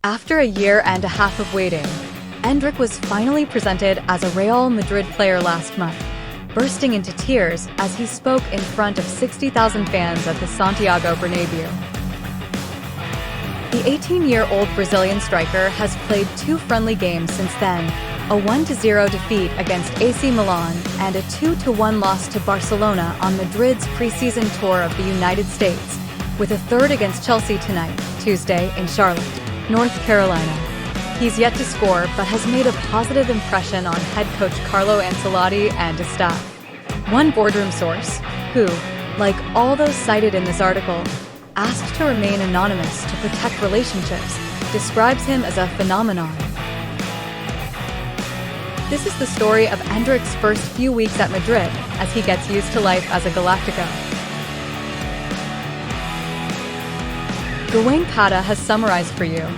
After a year and a half of waiting, Endrick was finally presented as a Real Madrid player last month, bursting into tears as he spoke in front of 60,000 fans at the Santiago Bernabeu. The 18-year-old Brazilian striker has played 2 friendly games since then, a 1-0 defeat against AC Milan and a 2-1 loss to Barcelona on Madrid's preseason tour of the United States, with a third against Chelsea tonight, Tuesday, in Charlotte, North Carolina. He's yet to score, but has made a positive impression on head coach Carlo Ancelotti and his staff. One boardroom source, who, like all those cited in this article, asked to remain anonymous to protect relationships, describes him as a phenomenon. This is the story of Endrick's first few weeks at Madrid as he gets used to life as a Galactico. Gawain Pata has summarized for you.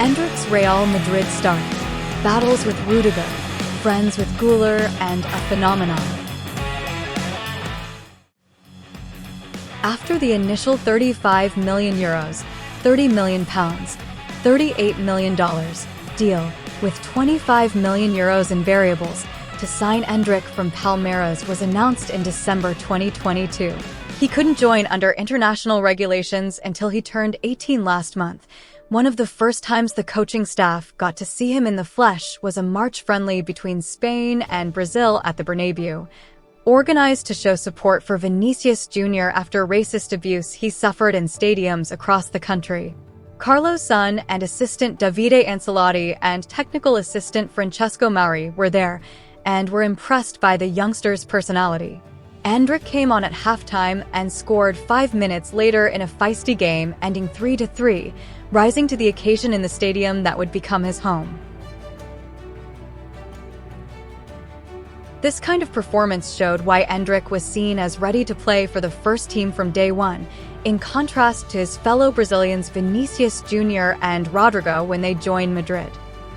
Endrick's Real Madrid start, battles with Rudiger, friends with Guler, and a phenomenon. After the initial €35 million, £30 million, $38 million deal, with €25 million in variables, to sign Endrick from Palmeiras was announced in December 2022. He couldn't join under international regulations until he turned 18 last month. One of the first times the coaching staff got to see him in the flesh was a March friendly between Spain and Brazil at the Bernabeu, organized to show support for Vinicius Jr. after racist abuse he suffered in stadiums across the country. Carlo's son and assistant Davide Ancelotti and technical assistant Francesco Mauri were there and were impressed by the youngster's personality. Endrick came on at halftime and scored 5 minutes later in a feisty game, ending 3-3, rising to the occasion in the stadium that would become his home. This kind of performance showed why Endrick was seen as ready to play for the first team from day one, in contrast to his fellow Brazilians Vinicius Jr. and Rudiger when they joined Madrid.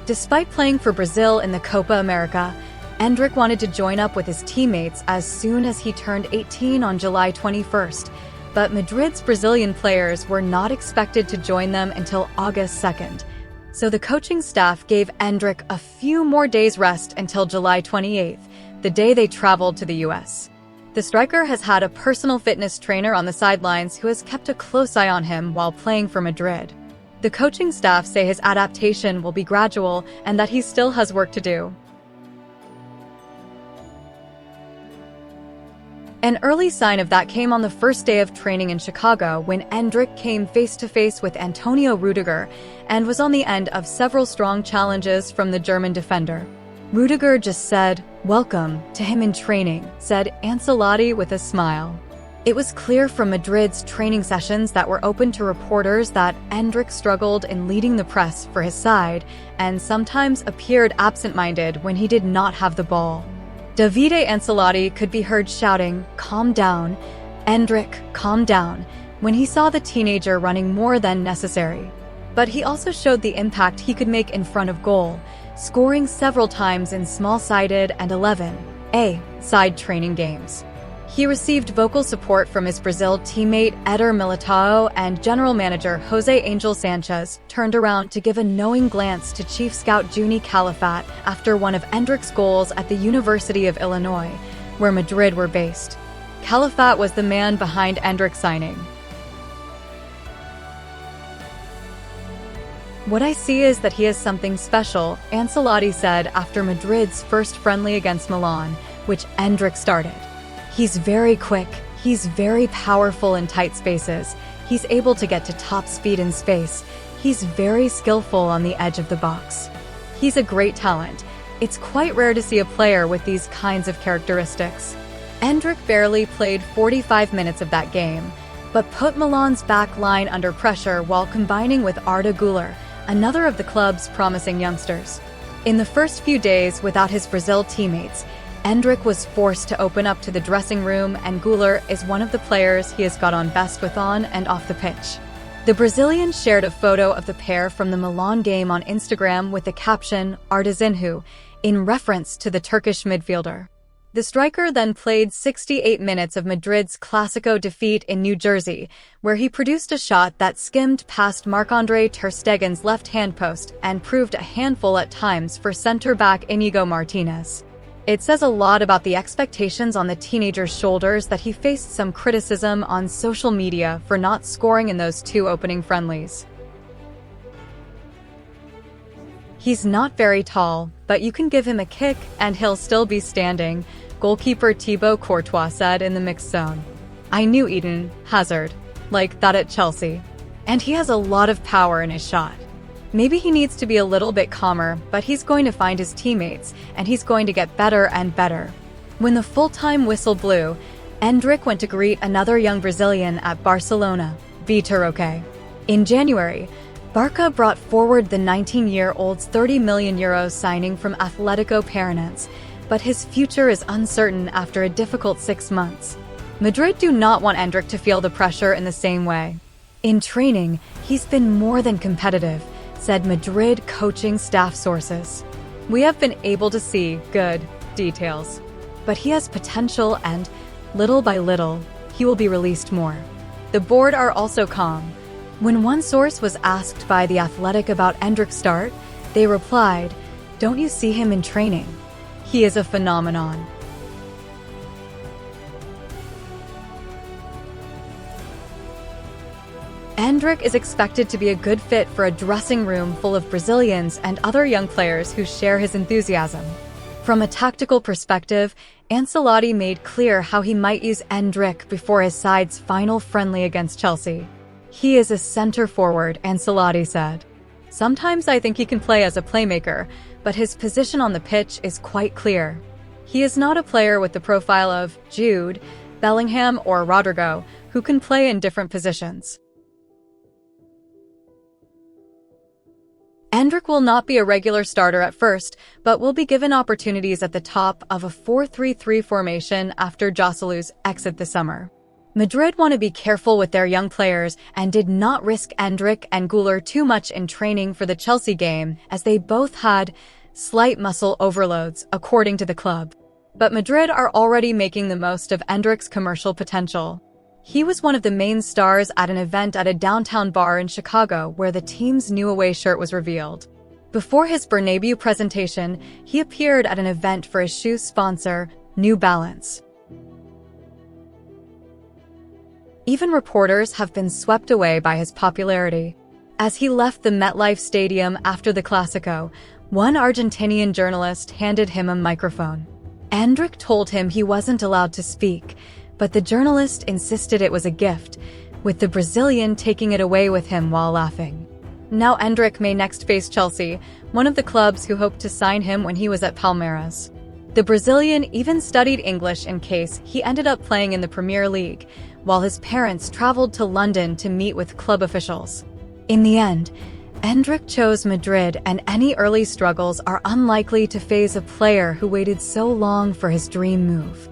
Despite playing for Brazil in the Copa America, Endrick wanted to join up with his teammates as soon as he turned 18 on July 21st, but Madrid's Brazilian players were not expected to join them until August 2nd. So the coaching staff gave Endrick a few more days rest until July 28th, the day they traveled to the US. The striker has had a personal fitness trainer on the sidelines who has kept a close eye on him while playing for Madrid. The coaching staff say his adaptation will be gradual and that he still has work to do. An early sign of that came on the first day of training in Chicago when Endrick came face-to-face with Antonio Rudiger and was on the end of several strong challenges from the German defender. Rudiger just said, "Welcome," to him in training, said Ancelotti with a smile. It was clear from Madrid's training sessions that were open to reporters that Endrick struggled in leading the press for his side and sometimes appeared absent-minded when he did not have the ball. Davide Ancelotti could be heard shouting, "Calm down, Endrick, calm down," when he saw the teenager running more than necessary. But he also showed the impact he could make in front of goal, scoring several times in small-sided and 11A-side training games. He received vocal support from his Brazil teammate Eder Militao, and general manager Jose Angel Sanchez turned around to give a knowing glance to chief scout Juni Calafat after one of Endrick's goals at the University of Illinois, where Madrid were based. Calafat was the man behind Endrick's signing. "What I see is that he has something special," Ancelotti said after Madrid's first friendly against Milan, which Endrick started. "He's very quick, he's very powerful in tight spaces, he's able to get to top speed in space, he's very skillful on the edge of the box. He's a great talent. It's quite rare to see a player with these kinds of characteristics." Endrick barely played 45 minutes of that game, but put Milan's back line under pressure while combining with Arda Guler, another of the club's promising youngsters. In the first few days without his Brazil teammates, Endrick was forced to open up to the dressing room, and Guler is one of the players he has got on best with on and off the pitch. The Brazilian shared a photo of the pair from the Milan game on Instagram with the caption, "Ardazinho," in reference to the Turkish midfielder. The striker then played 68 minutes of Madrid's Clásico defeat in New Jersey, where he produced a shot that skimmed past Marc-André ter Stegen's left-hand post and proved a handful at times for center-back Íñigo Martínez. It says a lot about the expectations on the teenager's shoulders that he faced some criticism on social media for not scoring in those 2 opening friendlies. He's not very tall, but you can give him a kick and he'll still be standing, goalkeeper Thibaut Courtois said in the mixed zone. I knew Eden Hazard, like that at Chelsea. And he has a lot of power in his shot. Maybe he needs to be a little bit calmer, but he's going to find his teammates, and he's going to get better and better. When the full-time whistle blew, Endrick went to greet another young Brazilian at Barcelona, Vitor Roque. In January, Barca brought forward the 19-year-old's €30 million signing from Atletico Paranaense, but his future is uncertain after a difficult 6 months. Madrid do not want Endrick to feel the pressure in the same way. In training, he's been more than competitive, said Madrid coaching staff sources. We have been able to see good details, but he has potential and, little by little, he will be released more. The board are also calm. When one source was asked by The Athletic about Endrick's start, they replied, "Don't you see him in training? He is a phenomenon." Endrick is expected to be a good fit for a dressing room full of Brazilians and other young players who share his enthusiasm. From a tactical perspective, Ancelotti made clear how he might use Endrick before his side's final friendly against Chelsea. He is a center forward, Ancelotti said. Sometimes I think he can play as a playmaker, but his position on the pitch is quite clear. He is not a player with the profile of Jude, Bellingham, or Rodrigo, who can play in different positions. Endrick will not be a regular starter at first, but will be given opportunities at the top of a 4-3-3 formation after Joselu's exit this summer. Madrid want to be careful with their young players and did not risk Endrick and Guler too much in training for the Chelsea game, as they both had slight muscle overloads, according to the club. But Madrid are already making the most of Endrick's commercial potential. He was one of the main stars at an event at a downtown bar in Chicago where the team's new away shirt was revealed. Before his Bernabeu presentation, he appeared at an event for his shoe sponsor, New Balance. Even reporters have been swept away by his popularity. As he left the MetLife Stadium after the Clásico, one Argentinian journalist handed him a microphone. Endrick told him he wasn't allowed to speak, but the journalist insisted it was a gift, with the Brazilian taking it away with him while laughing. Now Endrick may next face Chelsea, one of the clubs who hoped to sign him when he was at Palmeiras. The Brazilian even studied English in case he ended up playing in the Premier League, while his parents traveled to London to meet with club officials. In the end, Endrick chose Madrid, and any early struggles are unlikely to faze a player who waited so long for his dream move.